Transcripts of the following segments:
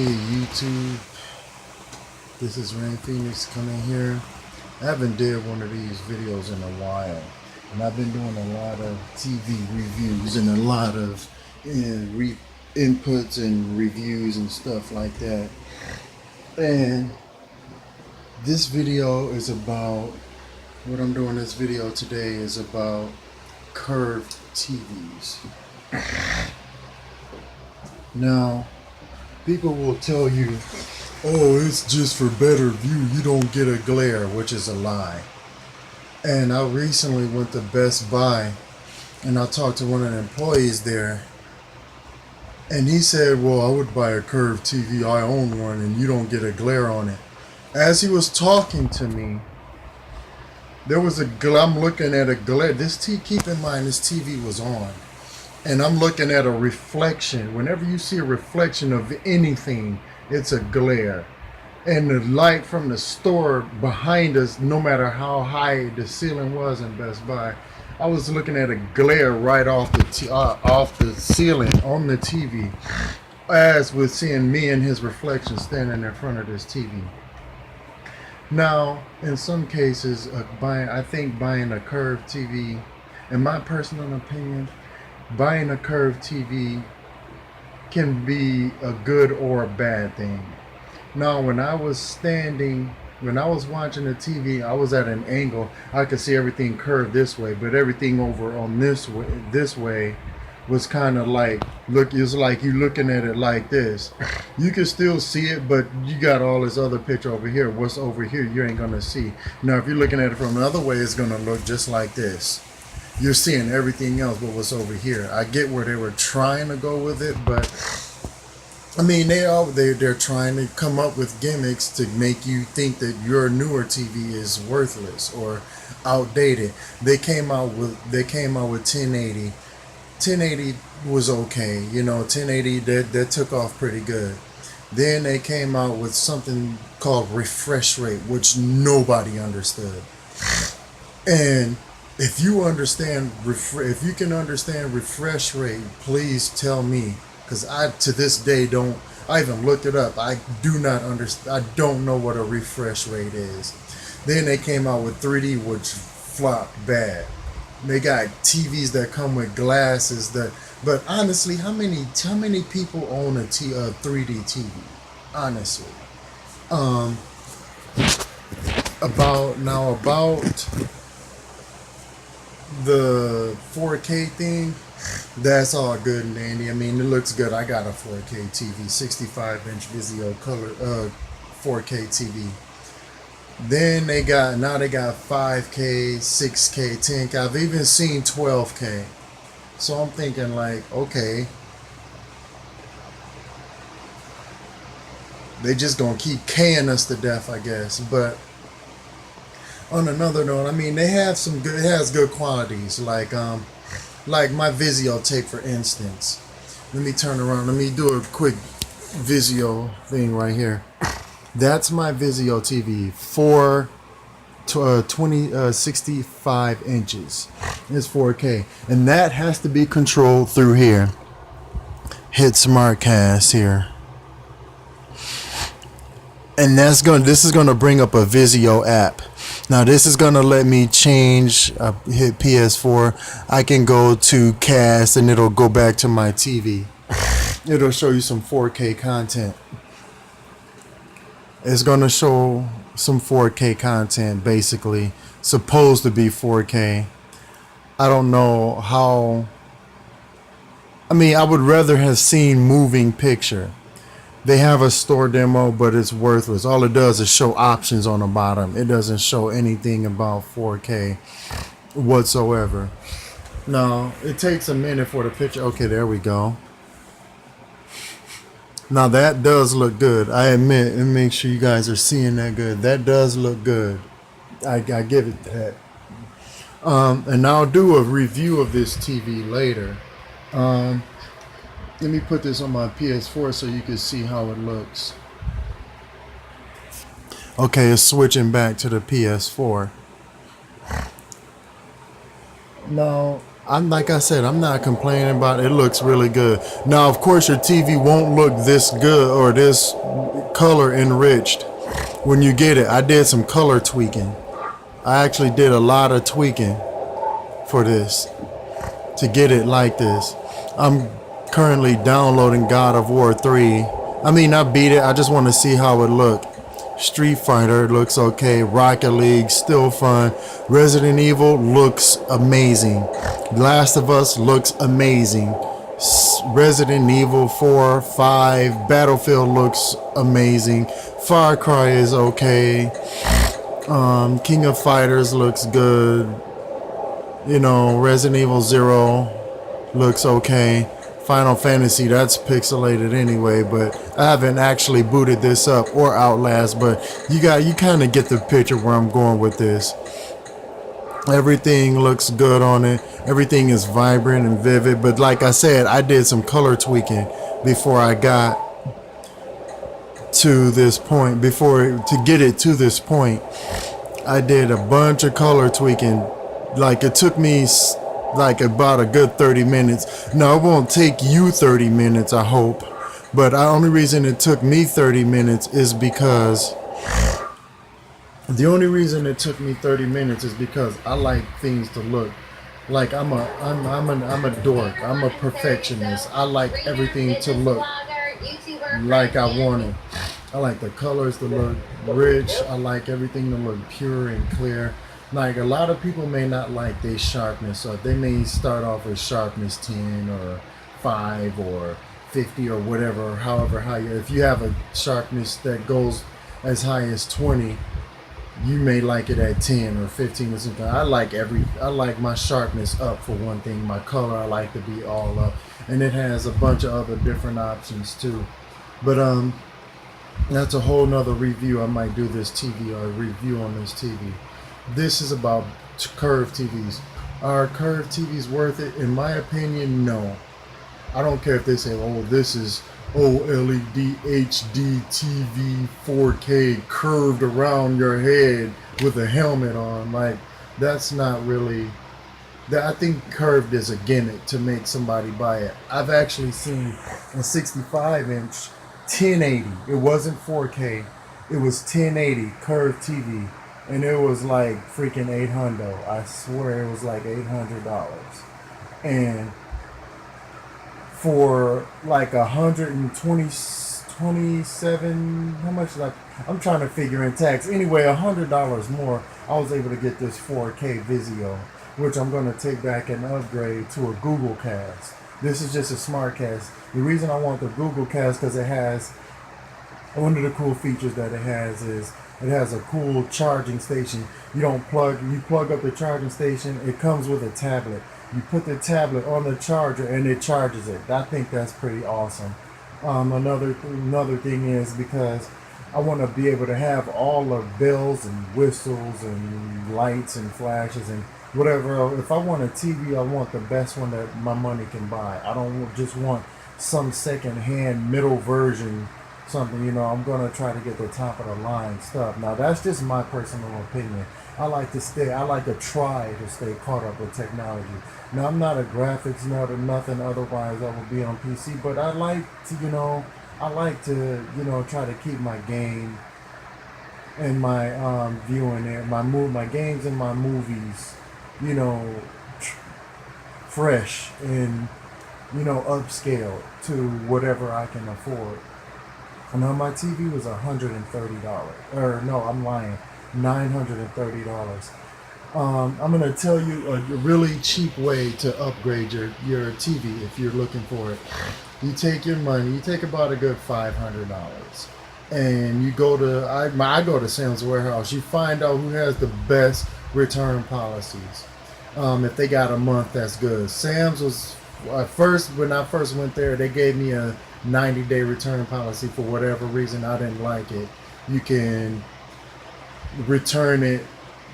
Hey YouTube, this is Rain Phoenix coming here. I haven't did one of these videos in a while, and I've been doing a lot of TV reviews and a lot of inputs and reviews and stuff like that. And this video is about what I'm doing. This video today is about curved TVs. Now, people will tell you, oh, it's just for better view, you don't get a glare, which is a lie. And I recently went to Best Buy and I talked to one of the employees there, and he said, well, I would buy a curved TV, I own one, and you don't get a glare on it. As he was talking to me, there was I'm looking at a glare. Keep in mind, this TV was on. And I'm looking at a reflection. Whenever you see a reflection of anything, it's a glare. And the light from the store behind us, no matter how high the ceiling was in Best Buy, I was looking at a glare right off the ceiling on the TV, as with seeing me and his reflection standing in front of this TV. Now, in some cases, I think buying a curved TV, in my personal opinion, buying a curved TV can be a good or a bad thing. Now, when I was watching the TV, I was at an angle. I could see everything curved this way, but everything over on this way was kind of like, it's like you looking at it like this. You can still see it, but you got all this other picture over here. What's over here, you ain't gonna see. Now, if you're looking at it from another way, it's gonna look just like this. You're seeing everything else but what's over here. I get where they were trying to go with it, but I mean, they're trying to come up with gimmicks to make you think that your newer TV is worthless or outdated. They came out with 1080. 1080 was okay, 1080 that took off pretty good. Then they came out with something called refresh rate, which nobody understood. And if you can understand refresh rate, please tell me, because I to this day don't. I even looked it up. I do not understand. I don't know what a refresh rate is. Then they came out with 3D, which flopped bad. They got TVs that come with glasses but honestly, how many people own a 3D TV? Honestly, about the 4K thing, that's all good and dandy. I mean, it looks good. I got a 4K TV, 65-inch Vizio color 4K TV. Then they got 5K, 6K, 10K. I've even seen 12K. So I'm thinking like, okay, they just gonna keep K'ing us to death, I guess. But on another note, I mean, it has good qualities, like my Vizio tape, for instance. Let me turn around. Let me do a quick Vizio thing right here. That's my Vizio TV, 65 inches. It's 4K, and that has to be controlled through here. Hit SmartCast here. And this is gonna bring up a Vizio app. Now this is gonna let me change. Hit PS4. I can go to Cast, and it'll go back to my TV. It'll show you some 4K content. It's gonna show some 4K content, basically supposed to be 4K. I don't know how. I mean, I would rather have seen moving picture. They have a store demo, but it's worthless. All it does is show options on the bottom. It doesn't show anything about 4K whatsoever. Now, it takes a minute for the picture. Okay, there we go. Now, that does look good. I admit, and make sure you guys are seeing that good. That does look good. I give it that. And I'll do a review of this TV later. Let me put this on my PS4 so you can see how it looks. Okay, it's switching back to the PS4. Now, I'm like I said, I'm not complaining about it. It looks really good. Now, of course, your TV won't look this good or this color enriched when you get it. I did some color tweaking. I actually did a lot of tweaking for this to get it like this. I'm currently downloading God of War 3. I mean, I beat it. I just want to see how it looked. Street Fighter looks okay. Rocket League still fun. Resident Evil looks amazing. Last of Us looks amazing. Resident Evil 4, 5, Battlefield looks amazing. Far Cry is okay. King of Fighters looks good. You know, Resident Evil 0 looks okay. Final Fantasy, that's pixelated anyway, but I haven't actually booted this up, or Outlast, but you kind of get the picture where I'm going with this. Everything looks good on it. Everything is vibrant and vivid, but like I said, I did some color tweaking before I got to this point. To get it to this point, I did a bunch of color tweaking. Like, it took me like about a good 30 minutes. Now, it won't take you 30 minutes, I hope. But the only reason it took me 30 minutes is because I like things to look like I'm a dork. I'm a perfectionist. I like everything to look like I want it. I like the colors to look rich. I like everything to look pure and clear. Like, a lot of people may not like their sharpness, so they may start off with sharpness 10 or 5 or 50 or whatever, however high. If you have a sharpness that goes as high as 20, you may like it at 10 or 15 or something. I like my sharpness up, for one thing. My color, I like to be all up, and it has a bunch of other different options too. But that's a whole nother review. I might do this TV, or a review on this TV. This is about curved TVs. Are curved TVs worth it? In my opinion, no. I don't care if they say, oh, this is OLED HD TV 4K curved around your head with a helmet on. Like, that's not really... I think curved is a gimmick to make somebody buy it. I've actually seen a 65-inch 1080. It wasn't 4K. It was 1080 curved TV. And it was like freaking $800. I swear it was like $800. And for like 127, how much? Like, I'm trying to figure in tax. Anyway, $100 more. I was able to get this 4K Vizio, which I'm going to take back and upgrade to a Google Cast. This is just a smart cast. The reason I want the Google Cast, because it has, one of the cool features that it has is, it has a cool charging station. You plug up the charging station, it comes with a tablet. You put the tablet on the charger and it charges it. I think that's pretty awesome. Another thing is, because I want to be able to have all the bells and whistles and lights and flashes and whatever. If I want a TV, I want the best one that my money can buy. I don't just want some second-hand middle version something. I'm going to try to get the top of the line stuff. Now, that's just my personal opinion. I like to try to stay caught up with technology. Now, I'm not a graphics nerd or nothing, otherwise I would be on PC, but I like to try to keep my game and my viewing there, my games and my movies, fresh and upscale to whatever I can afford. Now, my TV was $130. Or no, I'm lying. $930. I'm going to tell you a really cheap way to upgrade your TV if you're looking for it. You take your money, you take about a good $500, and you go to, I go to Sam's Warehouse. You find out who has the best return policies. If they got a month, that's good. Sam's was, when I first went there, they gave me a 90-day return policy. For whatever reason, I didn't like it. You can return it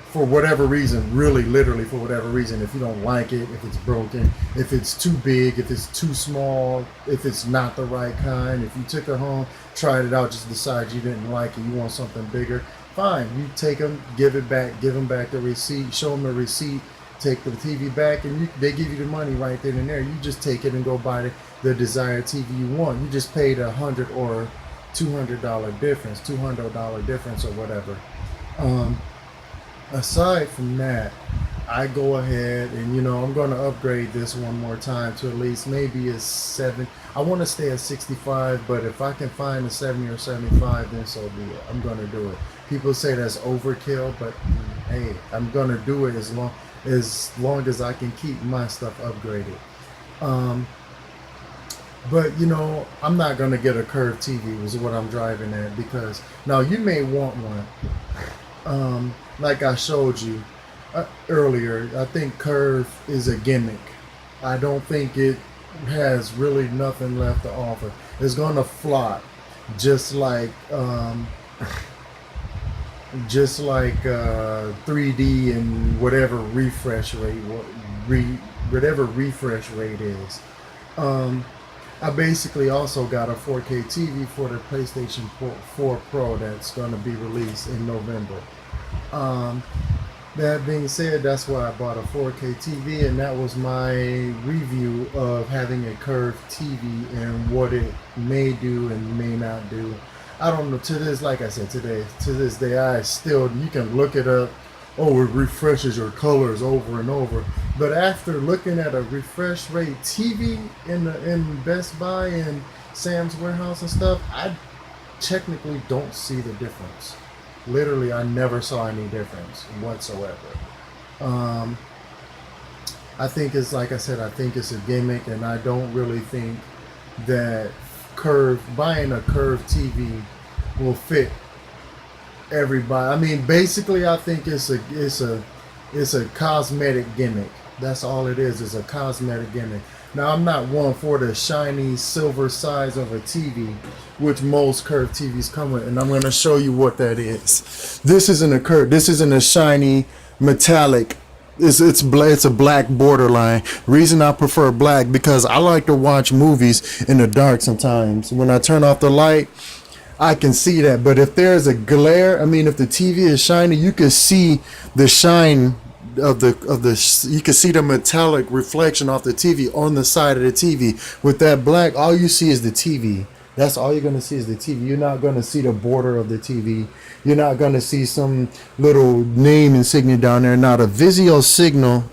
for whatever reason, really literally for whatever reason. If you don't like it, if it's broken, if it's too big, if it's too small, if it's not the right kind, if you took it home, tried it out, just decided you didn't like it, you want something bigger, fine. You take them, give them back the receipt, show them the receipt, take the TV back, and they give you the money right then and there. You just take it and go buy the desired TV you want. You just paid $100 or $200 difference, $200 difference or whatever. Aside from that, I go ahead and I'm going to upgrade this one more time to at least maybe a 7. I want to stay at 65, but if I can find a 70 or 75, then so be it. I'm going to do it. People say that's overkill, but hey, I'm going to do it as long as I can keep my stuff upgraded. But I'm not going to get a curved TV is what I'm driving at, because now you may want one. Like I showed you earlier, I think curve is a gimmick. I don't think it has really nothing left to offer. It's going to flop just like 3D and whatever refresh rate is. I basically also got a 4K TV for the PlayStation 4 Pro that's going to be released in November. That being said, that's why I bought a 4K TV, and that was my review of having a curved TV and what it may do and may not do. I don't know. To this day, I still, you can look it up. Oh, it refreshes your colors over and over. But after looking at a refresh rate TV in Best Buy and Sam's Warehouse and stuff, I technically don't see the difference. Literally, I never saw any difference whatsoever. I think it's, like I said, I think it's a gimmick, and I don't really think that buying a curved TV will fit everybody. I mean, basically, I think it's a cosmetic gimmick. That's all it is a cosmetic gimmick. Now, I'm not one for the shiny silver size of a TV, which most curved TVs come with, and I'm going to show you what that is. This isn't a curve. This isn't a shiny metallic. It's a black borderline. Reason I prefer black, because I like to watch movies in the dark sometimes. When I turn off the light, I can see that. But if there's a glare, if the TV is shiny, you can see the shine you can see the metallic reflection off the TV on the side of the TV. With that black, all you see is the TV. That's all you're going to see is the TV. You're not going to see the border of the TV. You're not going to see some little name insignia down there. Now, the Vizio signal,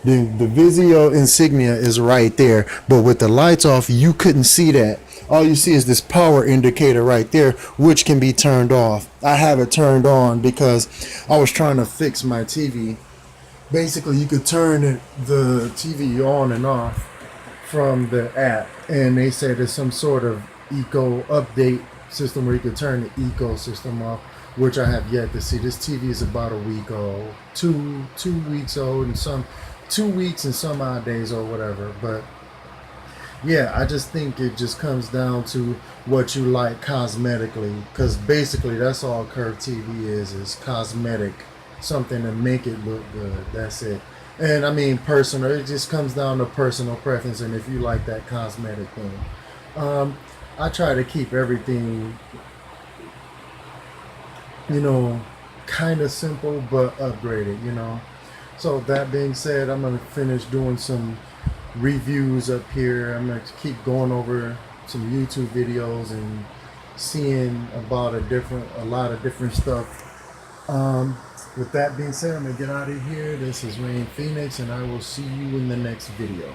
the Vizio insignia is right there. But with the lights off, you couldn't see that. All you see is this power indicator right there, which can be turned off. I have it turned on because I was trying to fix my TV. Basically, you could turn the TV on and off from the app, and they said there's some sort of eco update system where you could turn the eco system off, which I have yet to see. This TV is about a week old, two weeks old, and 2 weeks and some odd days or whatever. But yeah, I just think it just comes down to what you like cosmetically, because basically that's all curved TV is cosmetic. Something to make it look good. That's it. And personal. It just comes down to personal preference, and if you like that cosmetic thing. I try to keep everything, kind of simple but upgraded. So that being said, I'm gonna finish doing some reviews up here. I'm gonna keep going over some YouTube videos and seeing about a lot of different stuff. With that being said, I'm going to get out of here. This is Rain Phoenix, and I will see you in the next video.